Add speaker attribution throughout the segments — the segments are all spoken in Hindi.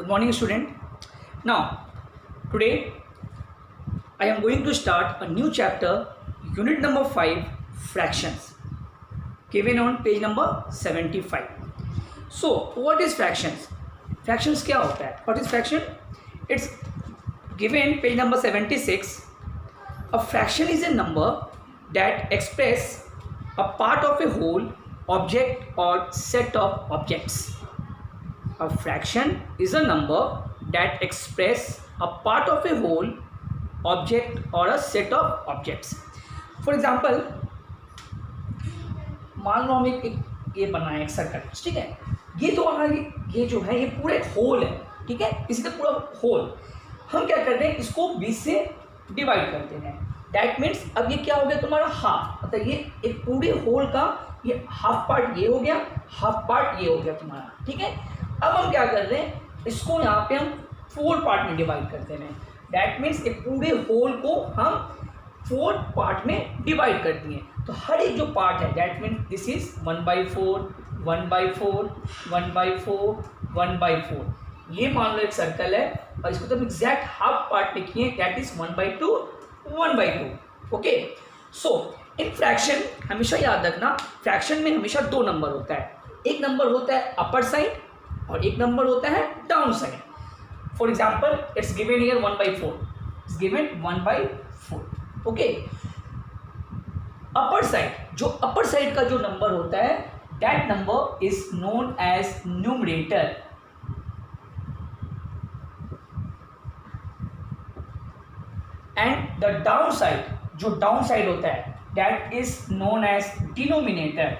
Speaker 1: Good morning, student. Now, today I am going to start a new chapter, unit number 5, fractions, given on page number 75. So, what is fractions? Fractions क्या होता है? What is fraction? It's given page number 76. A fraction is a number that express a part of a whole object or set of objects. A fraction is a number that express a part of a whole object or a set of objects. For example, मान लो हम एक ये बनाए एक सर्कल, ठीक है। ये तो ये जो है ये पूरा एक होल है, ठीक है। इसी तरह पूरा होल हम क्या करते हैं, इसको 20 से डिवाइड करते हैं। दैट मीन्स अब ये क्या हो गया तुम्हारा हाफ, मतलब ये एक पूरे होल का ये हाफ पार्ट ये हो गया, हाफ पार्ट ये हो गया तुम्हारा, ठीक है। अब हम क्या कर रहे हैं, इसको यहाँ पे हम 4 पार्ट में डिवाइड करते हैं। दैट मीन्स एक पूरे होल को हम 4 पार्ट में डिवाइड कर दिए। तो हर एक जो पार्ट है दैट मीन्स दिस इज 1/4, 1/4, 1/4, 1/4। ये मान लो एक सर्कल है और इसको तो हम एग्जैक्ट हाफ पार्ट में किए, that is 1/2, 1/2। Okay, so in fraction हमेशा याद रखना, फ्रैक्शन में हमेशा 2 नंबर होता है। एक नंबर होता है अपर साइड और एक नंबर होता है down side. For example it's given here 1/4, it's given 1/4। Okay, upper side, जो अपर साइड का जो नंबर होता है that number is known as numerator, and the down side, जो डाउन साइड होता है that is known as denominator.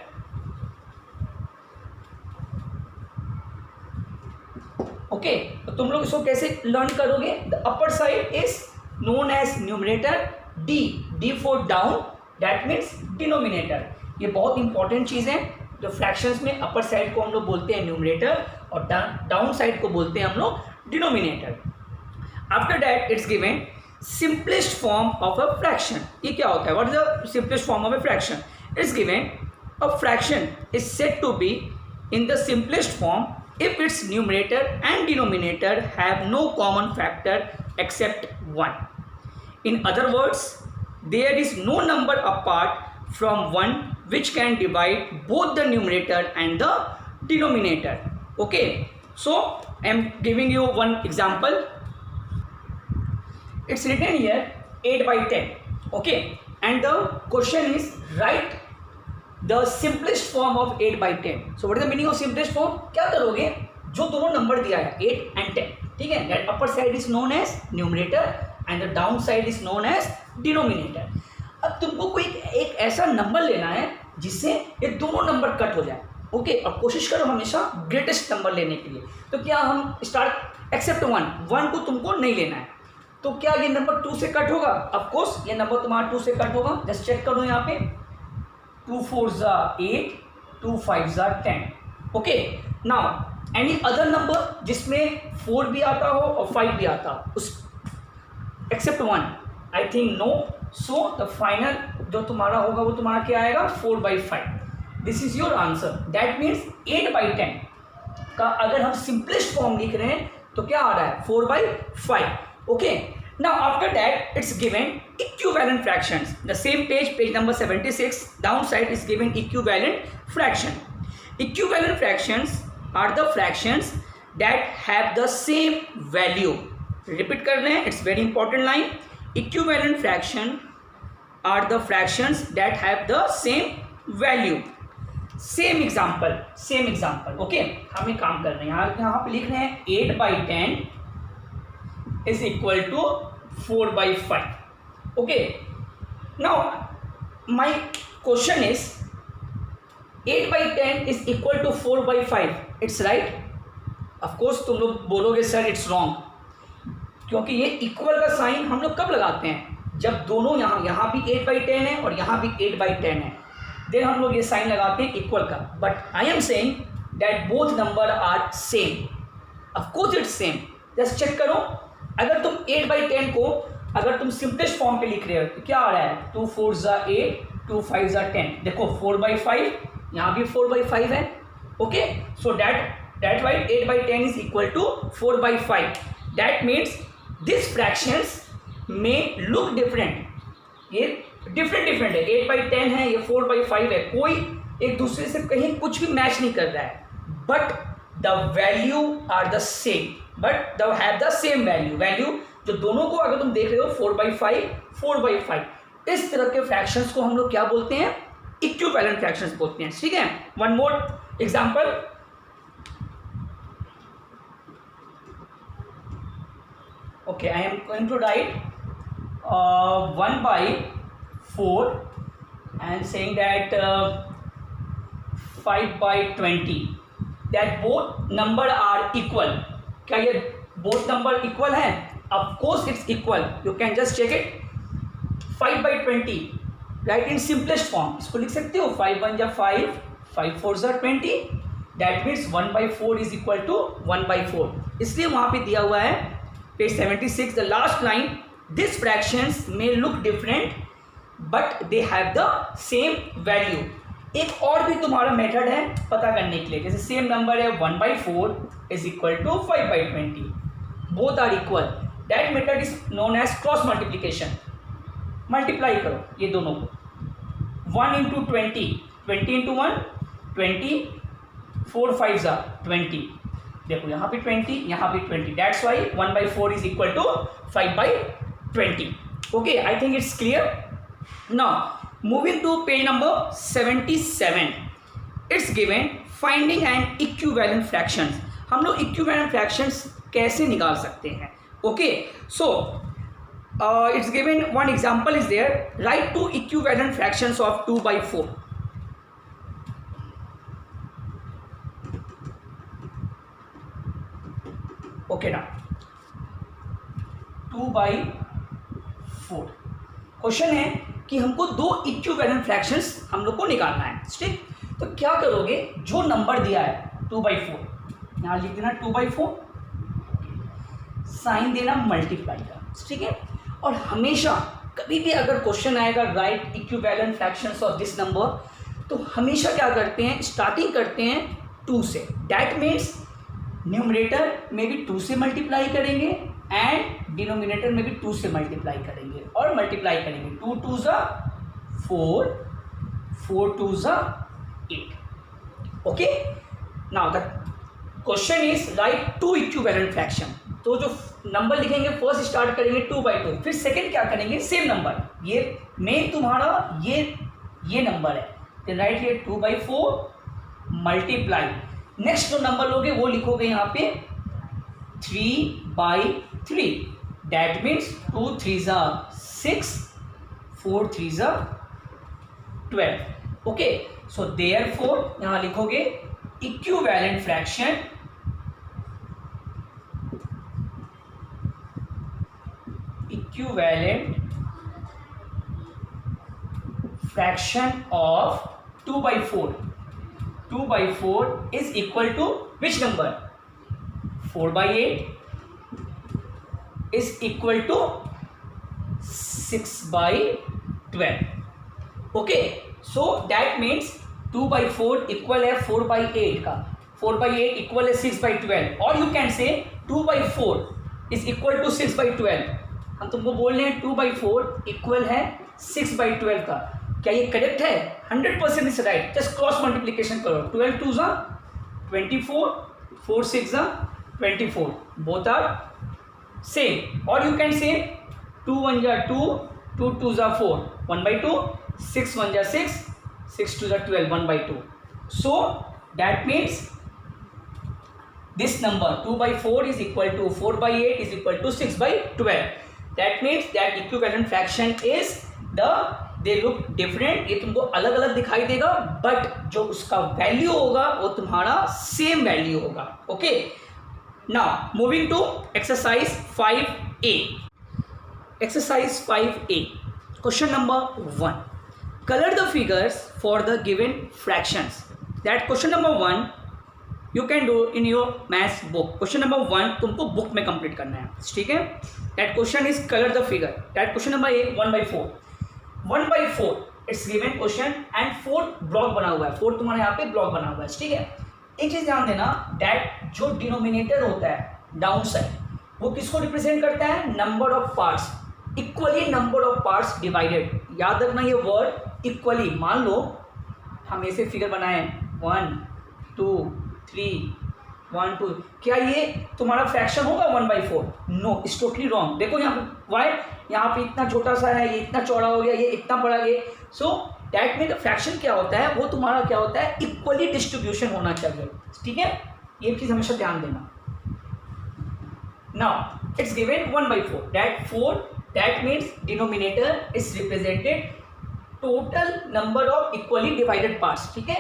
Speaker 1: Okay, तो तुम लोग इसको कैसे लर्न करोगे? The upper side is known as numerator, D for down, that means denominator. ये बहुत इंपॉर्टेंट चीज़ है। जो फ्रैक्शंस में अपर साइड को हम लोग बोलते हैं न्यूमरेटर और डाउन साइड को बोलते हैं हम लोग denominator. After that it's given simplest form of a fraction. ये क्या होता है? What is the simplest form of a fraction? It's given a fraction is said to be in the simplest form if its numerator and denominator have no common factor except 1. In other words, there is no number apart from 1 which can divide both the numerator and the denominator. Okay, so I am giving you one example. It's written here 8/10. Okay, and the question is write the simplest form of 8/10. So what is the meaning of simplest form? क्या करोगे, जो दोनों नंबर दिया है 8 and 10, ठीक है, that upper side is known as numerator and the down side is known as denominator. अब तुमको कोई एक ऐसा नंबर लेना है जिससे ये दोनों नंबर कट हो जाए। ओके, और कोशिश करो हमेशा ग्रेटेस्ट नंबर लेने के लिए। तो क्या हम स्टार्ट एक्सेप्ट 1 को तुमको नहीं लेना है, तो क्या ये नंबर 2 से कट होगा? ऑफकोर्स ये नंबर तुम्हारा 2 से कट होगा। जस्ट चेक करो यहाँ पे, 2 4s are 8, 2 5s are 10. Okay, now any other number जिसमें 4 भी आता हो और 5 भी आता हो, उस except 1, I think no. So the final जो तुम्हारा होगा वो तुम्हारा क्या आएगा? 4/5। This is your answer. That means 8/10 का अगर हम सिंपलेस्ट फॉर्म लिख रहे हैं तो क्या आ रहा है? 4/5। Okay, now after that it's given equivalent fractions. The same page number 76, down side is given equivalent fraction. Equivalent fractions are the fractions that have the same value. Repeat कर रहे हैं, it's very important line. Equivalent fraction are the fractions that have the same value. Same example. Okay, हम एक काम कर रहे हैं, यहाँ पे लिख रहे हैं 8/10 is equal to 4/5. Okay, now my question is 8/10 is equal to 4/5. It's right? Of course तुम लोग बोलोगे सर इट्स रॉन्ग, क्योंकि ये इक्वल का साइन हम लोग कब लगाते हैं? जब दोनों यहाँ भी 8/10 है और यहाँ भी 8/10 है, देन हम लोग ये साइन लगाते हैं इक्वल का। But I am saying that both number are same. Of course it's same. Just check करो, अगर तुम 8/10 को अगर तुम सिंपलेस्ट फॉर्म पे लिख रहे हो तो क्या आ रहा है? 2 4s are 8, 2 5s are 10। देखो 4/5, यहाँ भी 4/5 है। Okay, so that That's why 8/10 is equal to 4/5. That means these fractions may look different. ये different है, 8/10 है, ये 4/5 है, कोई एक दूसरे से कहीं कुछ भी मैच नहीं कर रहा है, but the value are the same, but they have the same value जो दोनों को अगर तुम देख रहे हो 4/5 इस तरह के फ्रैक्शंस को हम लोग क्या बोलते हैं, इक्विवेलेंट फ्रैक्शंस बोलते हैं. ठीक है. One more example. Okay, I am going to write 1/4 and saying that 5/20, that both number are equal. क्या ये both number equal है? Of course it's equal. You can just check it. 5/20 write in simplest form. इसको लिख सकते हो 5 1 जा 5, 5 4 जा 20. That means 1/4 is equal to 1/4. इसलिए वहाँ पे दिया हुआ है page 76, the last line, these fractions may look different but they have the same value. एक और भी तुम्हारा मेथड है पता करने के लिए, जैसे सेम नंबर है 1/4 is equal to 5/20, both are equal. That method is known as cross multiplication. Multiply करो ये दोनों को, 1 into 20, 20 into 1 20, 4 5 जा 20. देखो यहाँ पे 20, यहाँ पे 20. That's why 1/4 is equal to 5/20. Okay, I think it's clear. Now, moving to page number 77. It's given finding an equivalent fractions. हम लोग equivalent fractions कैसे निकाल सकते हैं? Okay, so it's given one example is there. Write two equivalent fractions of 2/4. Okay ना, 2/4 क्वेश्चन है कि हमको दो इक्विवेलेंट फ्रैक्शंस हम लोग को निकालना है. ठीक, तो क्या करोगे, जो नंबर दिया है 2/4 यहाँ लिख देना 2/4, साइन देना मल्टीप्लाई का. ठीक है. और हमेशा कभी भी अगर क्वेश्चन आएगा right equivalent fractions of this number, तो हमेशा क्या करते हैं, स्टार्टिंग करते हैं 2 से. डैट मीन्स न्यूमरेटर में भी 2 से मल्टीप्लाई करेंगे एंड डिनोमिनेटर में भी 2 से मल्टीप्लाई करेंगे और मल्टीप्लाई करेंगे. 2 2 जा 4, 4 2 जा 8. Okay. Now the question is right to equivalent fraction. तो जो नंबर लिखेंगे फर्स्ट स्टार्ट करेंगे 2/2, फिर सेकंड क्या करेंगे, सेम नंबर, ये मेन तुम्हारा ये नंबर है, तो राइट ये 2/4 मल्टीप्लाई. नेक्स्ट जो नंबर लोगे वो लिखोगे यहाँ पे 3/3. डैट मीन्स 2 3 जा 6, 4 3 जा 12. ओके. सो देयरफॉर यहाँ लिखोगे equivalent fraction of 2/4. 2/4 is equal to which number? 4/8 is equal to 6/12. Okay, so that means 2/4 equal है 4/8 का, 4/8 equal है 6/12, और you can say 2/4 is equal to 6/12. हम तुमको बोल रहे हैं 2/4 इक्वल है 6/12 का. क्या ये करेक्ट है? 100% is right. Just cross multiplication करो. 12 2 जा 24, 4 6 जा 24, बोथ आर सेम. और यू कैन से 2 1 जा 2, 2 2 जा 4, 1/2, 6 1 जा 6, 6 2 जा 12, 1/2. So that means this number 2/4 is equal to 4/8 is equal to 6/12. That means that equivalent fraction is they look different. ये तुमको अलग अलग दिखाई देगा, बट जो उसका वैल्यू होगा वो तुम्हारा सेम वैल्यू होगा. Okay. Now moving to exercise 5A. Exercise 5A, question number 1. Colour the figures for the given fractions. That question number 1 you can do in your maths book. Question number 1 तुमको बुक में कंप्लीट करना है. ठीक है. That question is colour the figure. That question number 1/4. 1/4 it's given question and 4 block बना हुआ है. 4 तुम्हारे यहाँ पे ब्लॉक बना हुआ है. ठीक है. एक चीज ध्यान देना, दैट जो डिनोमिनेटर होता है डाउन साइड वो किसको रिप्रेजेंट करता है, number of parts, equally number of parts divided. याद रखना ये वर्ड इक्वली। मान लो हम ऐसे फिगर बनाए 1 2 3 1 2, क्या ये तुम्हारा फ्रैक्शन होगा 1/4? No, it's totally wrong. देखो यहाँ पे वाई, यहाँ पे इतना छोटा सा है, ये इतना चौड़ा हो गया, ये इतना बड़ा, ये सो दैट मीन फ्रैक्शन क्या होता है, वो तुम्हारा क्या होता है, इक्वली डिस्ट्रीब्यूशन होना चाहिए। ठीक है, ये चीज़ हमेशा ध्यान देना। Now it's given 1/4, that means denominator is represented total number of equally divided parts. ठीक है,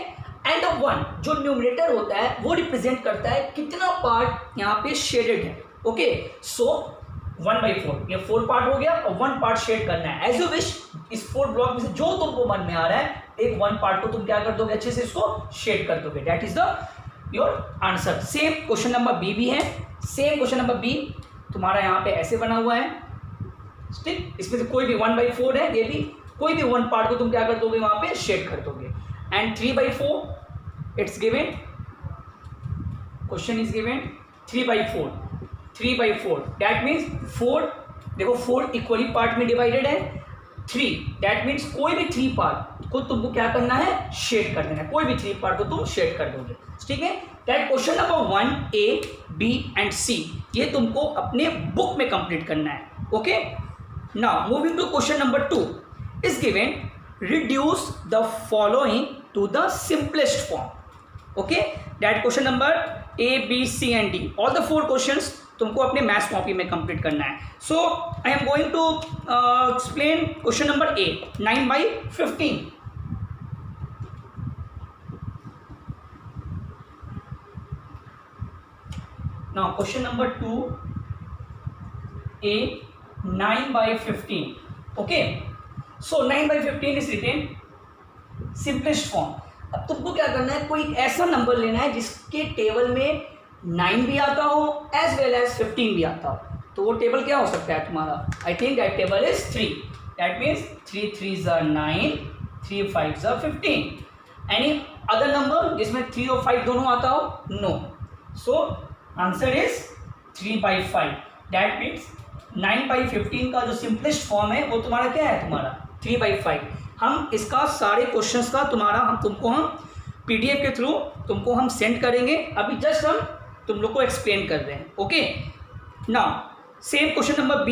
Speaker 1: एंड ऑफ 1 जो न्यूमरेटर होता है वो रिप्रेजेंट करता है कितना पार्ट यहाँ पे शेडेड है। ओके, सो 1/4 ये 4 पार्ट हो गया और 1 पार्ट शेड करना है एज यू विश। इस 4 ब्लॉक में से जो तुमको मन में आ रहा है, एक 1 पार्ट को तुम क्या कर दोगे, अच्छे से इसको शेड कर दोगे। That is the your answer. Same question number B भी है, सेम क्वेश्चन नंबर बी तुम्हारा यहाँ पे ऐसे बना हुआ है। ठीक, इसमें से कोई भी 1/4 है, ये भी कोई भी 1 पार्ट को तुम क्या कर दोगे, वहां पे शेड कर दोगे। And 3/4 it's given, question is given 3/4 that means 4, देखो 4 इक्वली पार्ट में डिवाइडेड है, 3 दैट मीन्स कोई भी 3 पार्ट को तुमको क्या करना है, शेड कर देना है। कोई भी 3 पार्ट को तुम शेड कर दोगे। ठीक है, that question number 1 A, B and C ये तुमको अपने बुक में कंप्लीट करना है। Okay, now moving to question number 2 is given, reduce the following to the simplest form. Okay, that question number A, B, C and D, all the 4 questions तुमको अपने मैथ्स कॉपी में कंप्लीट करना है। So I am going to explain question number A, 9/15। now question number 2 A, 9/15। okay, so 9/15 is written simplest form. अब तुमको क्या करना है, कोई ऐसा नंबर लेना है जिसके टेबल में 9 भी आता हो एज वेल एज 15 भी आता हो। तो वो टेबल क्या हो सकता है तुम्हारा, I think that table is 3, that means 3 3s are 9, 3 5s are 15। Any other number जिसमें 3 और 5 दोनों आता हो, no. So answer is 3/5, that means 9/15 का जो सिंपलेस्ट फॉर्म है वो तुम्हारा क्या है, तुम्हारा 3/5। हम इसका सारे क्वेश्चंस का हम PDF के थ्रू तुमको हम सेंड करेंगे। अभी जस्ट हम तुम लोग को एक्सप्लेन कर रहे हैं। Okay, now same question number B,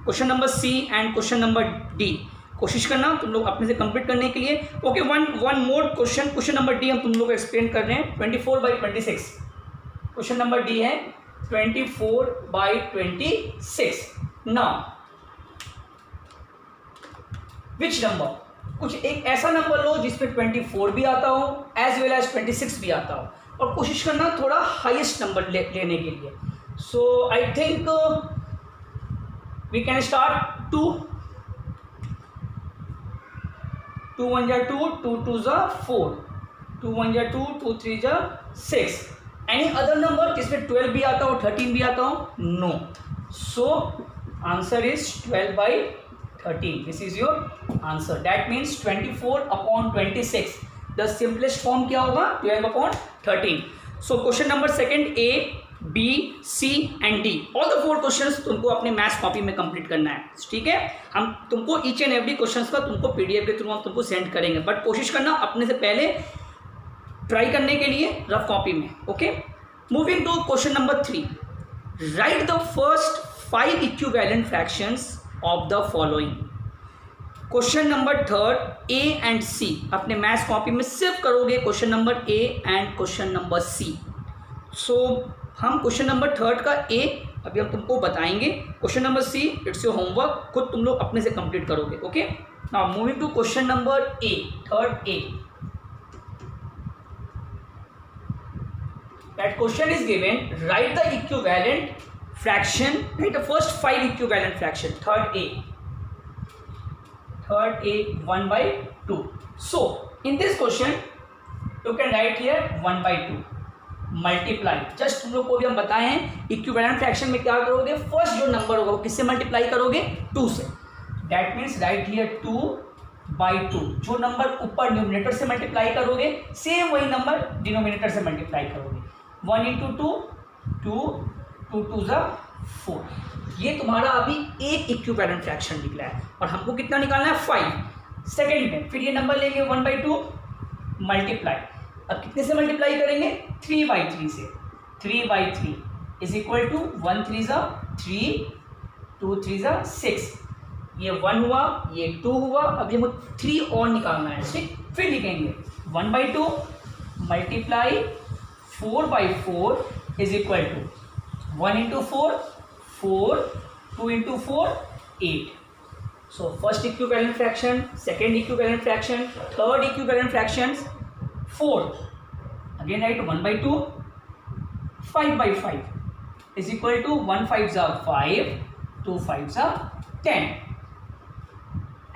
Speaker 1: question number C and question number D कोशिश करना तुम लोग अपने से कंप्लीट करने के लिए। Okay, one more question number D हम तुम लोग को एक्सप्लेन कर रहे हैं। 24/26 क्वेश्चन नंबर D है, 24/26। नाउ विच नंबर, कुछ एक ऐसा नंबर लो जिसमें 24 भी आता हो एज वेल एज 26 भी आता हो, और कोशिश करना थोड़ा हाईएस्ट नंबर लेने के लिए। So I think we can start 2 1 जा 2, 2 2 जा 4, 2 1 जा 2, 2 3 जा 6। एनी अदर नंबर जिसमें 12 भी आता हो, 13 भी आता हो, no. So answer is 12/13। This is your answer. That means 24/26। The simplest form क्या होगा, 12/13। So question number second A, B, C and D, all the 4 questions तुमको अपने मैथ्स कॉपी में कंप्लीट करना है। ठीक है, हम तुमको ईच एंड एवरी क्वेश्चंस का तुमको PDF के थ्रू हम तुमको सेंड करेंगे, बट कोशिश करना अपने से पहले ट्राई करने के लिए रफ कॉपी में। Okay, moving to question number 3, write the first 5 equivalent fractions of the following. Question number 3 A and C अपने मैथ्स कॉपी में सिर्फ करोगे question number A and question number C। So हम क्वेश्चन नंबर 3 का A अभी हम तुमको बताएंगे, question number C it's your homework, खुद तुम लोग अपने से कंप्लीट करोगे। Okay, now moving to question number A, third A। That question is given, write the equivalent fraction, write the first 5 equivalent fraction, third A 1/2. So in this question you can write here 1/2 multiply, just तुम लोग को भी हम बताए हैं इक्विवेलेंट फ्रैक्शन में क्या करोगे, फर्स्ट जो नंबर होगा वो किससे मल्टीप्लाई करोगे, 2 से। That means right here 2 by 2, जो नंबर ऊपर न्यूमिनेटर से मल्टीप्लाई करोगे सेम वही नंबर डिनोमिनेटर से मल्टीप्लाई करोगे। 1 इंटू 2 2, 2 2 ज़ा 4। ये तुम्हारा अभी एक इक्विवेलेंट फ्रैक्शन निकला है और हमको कितना निकालना है 5 सेकेंड में। फिर ये नंबर लेंगे 1/2 मल्टीप्लाई, अब कितने से मल्टीप्लाई करेंगे 3/3 से। 3/3 इज इक्वल टू 1 3 ज़ा 3, 2 3 ज़ा 6, ये 1 हुआ, ये 2 हुआ, अब ये 3 और निकालना है, ठीक। फिर लिखेंगे 1/2 multiply 4/4 is equal to 1 into 4 4, 2 into 4 8। So first equivalent fraction, second equivalent fraction, third equivalent fractions, fourth again write 1/2 5/5 is equal to 1 5 ज़ा 5, 2 5 ज़ा 10,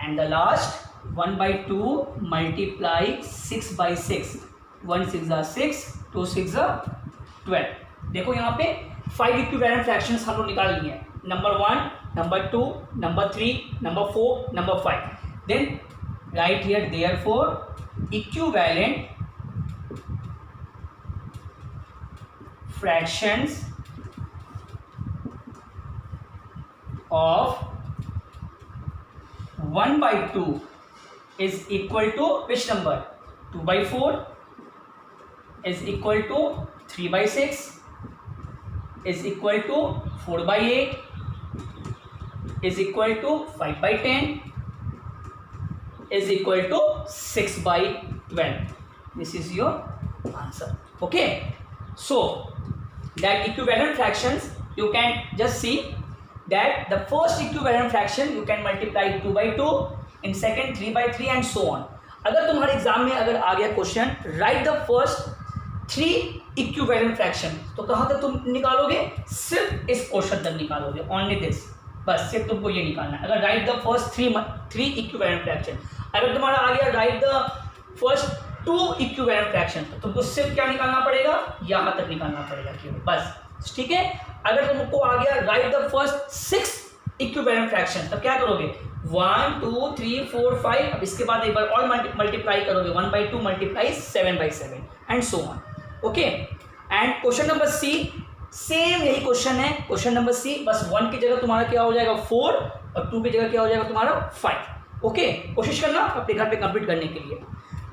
Speaker 1: and the last 1/2 multiply 6/6, 1 6 ज़ा 6, 2 6 ज़ा 12। देखो यहाँ पे 5 इक्विवेलेंट फ्रैक्शंस हम लोग निकाल लिए हैं, number 1, number 2, number 3, number 4, number 5। Then write here therefore equivalent fractions of 1/2 is equal to which number? 2/4 is equal to 3/6 is equal to 4/8 is equal to 5/10 is equal to 6/12. This is your answer. Okay, so that equivalent fractions you can just see that the first equivalent fraction you can multiply 2/2, in second 3/3 and so on. अगर तुम्हारे एग्जाम में अगर आ गया question right the first 3 equivalent fraction, तो कहाँ तक तुम निकालोगे? सिर्फ इस क्वेश्चन तक निकालोगे, ओनली दिस, बस सिर्फ तुमको ये निकालना है। अगर right the first 3 equivalent fraction, अगर तुम्हारा आ गया right the first 2 equivalent fraction, तो तुमको सिर्फ क्या निकालना पड़ेगा? यहाँ तक निकालना पड़ेगा केवल, बस, ठीक है। अगर तुमको आ गया right the first 6 equivalent fraction, तब क्या करोगे? 1 2 3 4 5, अब इसके बाद एक बार और मल्टीप्लाई करोगे, 1/2 multiply 7/7 and so on. Okay, and question number C, same यही क्वेश्चन है, क्वेश्चन नंबर सी, बस 1 की जगह तुम्हारा क्या हो जाएगा 4 और 2 की जगह क्या हो जाएगा तुम्हारा 5। ओके, कोशिश करना अपने घर पे कंप्लीट करने के लिए।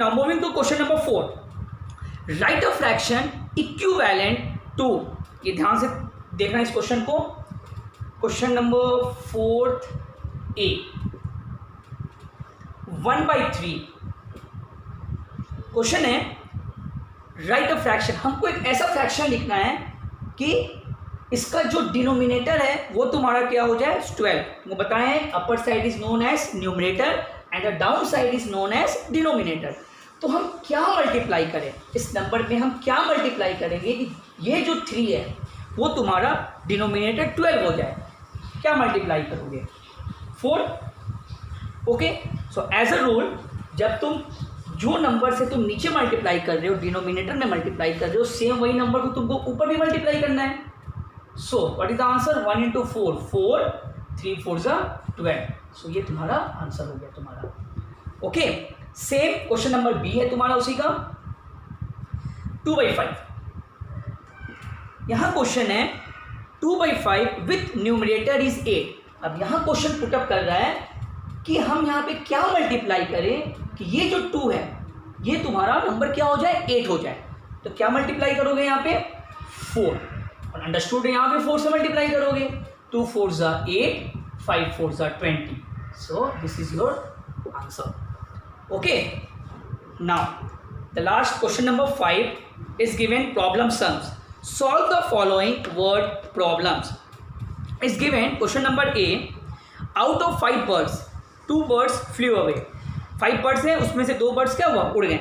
Speaker 1: Now moving to question number 4, write a fraction equivalent to, ये ध्यान से देखना इस क्वेश्चन को, क्वेश्चन नंबर 4 ए 1/3 क्वेश्चन है, राइट अ फ्रैक्शन, हमको एक ऐसा फ्रैक्शन लिखना है कि इसका जो डिनोमिनेटर है वो तुम्हारा क्या हो जाए 12। वो बताएं upper side is known as numerator and the down side is known as denominator. तो हम क्या मल्टीप्लाई करें इस नंबर में, हम क्या मल्टीप्लाई करेंगे कि ये जो 3 है वो तुम्हारा डिनोमिनेटर 12 हो जाए। क्या मल्टीप्लाई करोगे? 4। Okay, so as a rule जब तुम जो नंबर से तुम नीचे मल्टीप्लाई कर रहे हो डिनोमिनेटर में मल्टीप्लाई कर रहे हो, सेम वही नंबर को तुमको ऊपर भी मल्टीप्लाई करना है। सो what is the answer? 1 into 4 4, 3 4 ज़ा 12। सो ये तुम्हारा आंसर हो गया तुम्हारा। Okay, same question number B है तुम्हारा उसी का, 2/5। यहाँ क्वेश्चन है 2/5 विथ न्यूमरेटर इज 8। अब यहाँ क्वेश्चन पुटअप कर रहा है कि हम यहाँ पे क्या मल्टीप्लाई करें कि ये जो 2 है ये तुम्हारा नंबर क्या हो जाए 8 हो जाए। तो क्या मल्टीप्लाई करोगे यहाँ पे? 4, और अंडरस्टूड यहाँ पे 4 से मल्टीप्लाई करोगे, 2 4 ज़ा 8, 5 4 ज़ा 20। So this is your answer. Okay, now the last question number 5 is given problem sums. Solve the following word problems. Is given question number A, out of 5 birds 2 birds flu away. 5 birds हैं, उसमें से 2 बर्ड्स क्या हुआ? उड़ गए।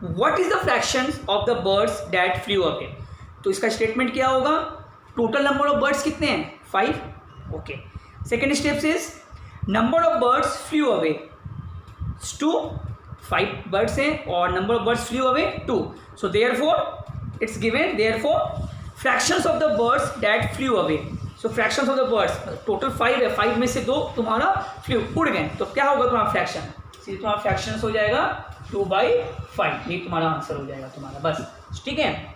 Speaker 1: What is the fraction of the birds that flu away? तो इसका स्टेटमेंट क्या होगा? टोटल नंबर ऑफ बर्ड्स कितने हैं? 5। Okay, second step is number of birds flu away 2, 5 birds हैं और number of birds flu away 2। So therefore it's given, therefore fractions of the birds that flu away. So fractions of the birds total 5 है, 5 में से 2 तुम्हारा फ्लू उड़ गए, तो क्या होगा तुम्हारा फ्रैक्शन? सीधे तुम्हारा फ्रैक्शंस हो जाएगा 2/5, ये तुम्हारा आंसर हो जाएगा तुम्हारा, बस ठीक है।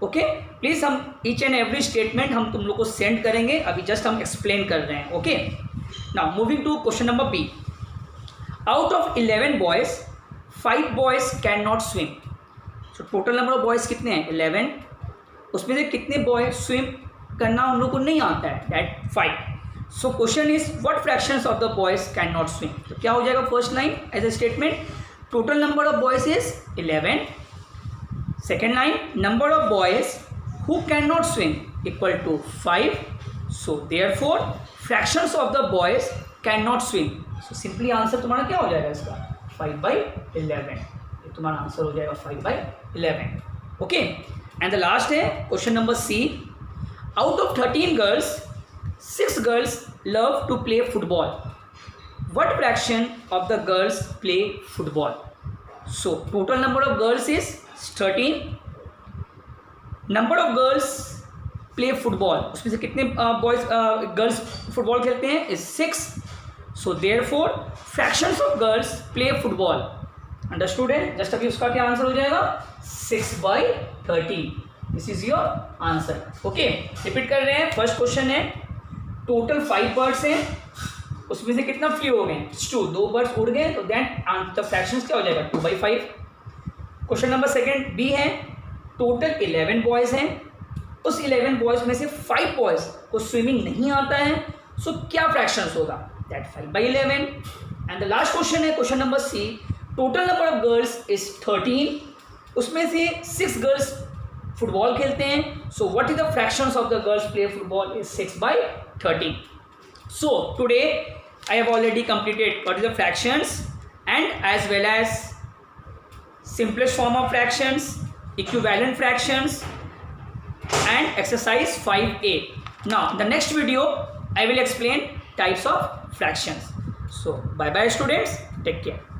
Speaker 1: ओके, प्लीज़ हम ईच एंड एवरी स्टेटमेंट हम तुम लोग को सेंड करेंगे, अभी जस्ट हम एक्सप्लेन कर रहे हैं। Okay, now moving to question number B. Out of 11 boys 5 boys can not swim. So total number of boys कितने हैं 11, उसमें से कितने बॉय स्विम करना उन लोग को नहीं आता है, that 5। So question is what fractions of the boys can not swim. तो क्या हो जाएगा first line as a statement, total number of boys is 11। Second line, number of boys who can not swim equal to 5। So therefore fractions of the boys can not swim. So simply answer तुम्हारा क्या हो जाएगा इसका 5/11, ये तुम्हारा आंसर हो जाएगा 5/11। ओके, एंड द लास्ट है question number C. Out of 13 girls 6 girls love to play football. What fraction of the girls play football. So total number of girls is 13, number of girls play football, उसमें से कितने बॉयज गर्ल्स फुटबॉल खेलते हैं is 6। So therefore fractions of girls play football. Understood है, जस्ट अभी उसका क्या आंसर हो जाएगा 6/13, this is your answer. Okay, repeat कर रहे हैं, फर्स्ट क्वेश्चन है टोटल 5 बर्ड्स हैं, उसमें से कितना फ्ली हो गए 2 बर्ड्स उड़ गए, तो देन द फ्रैक्शंस क्या हो जाएगा 2/5। क्वेश्चन नंबर सेकेंड बी है टोटल 11 बॉयज़ हैं, उस 11 बॉयज़ में से 5 बॉयज़ को स्विमिंग नहीं आता है, सो क्या फ्रैक्शंस होगा that 5/11। And the last question है question number C, total number of girls is 13, उसमें से 6 गर्ल्स फुटबॉल खेलते हैं, so what is the fractions of the girls play football is 6/13। So today I have already completed what is the fractions and as well as simplest form of fractions, equivalent fractions and exercise 5a. Now in the next video I will explain types of fractions. So bye bye students, take care.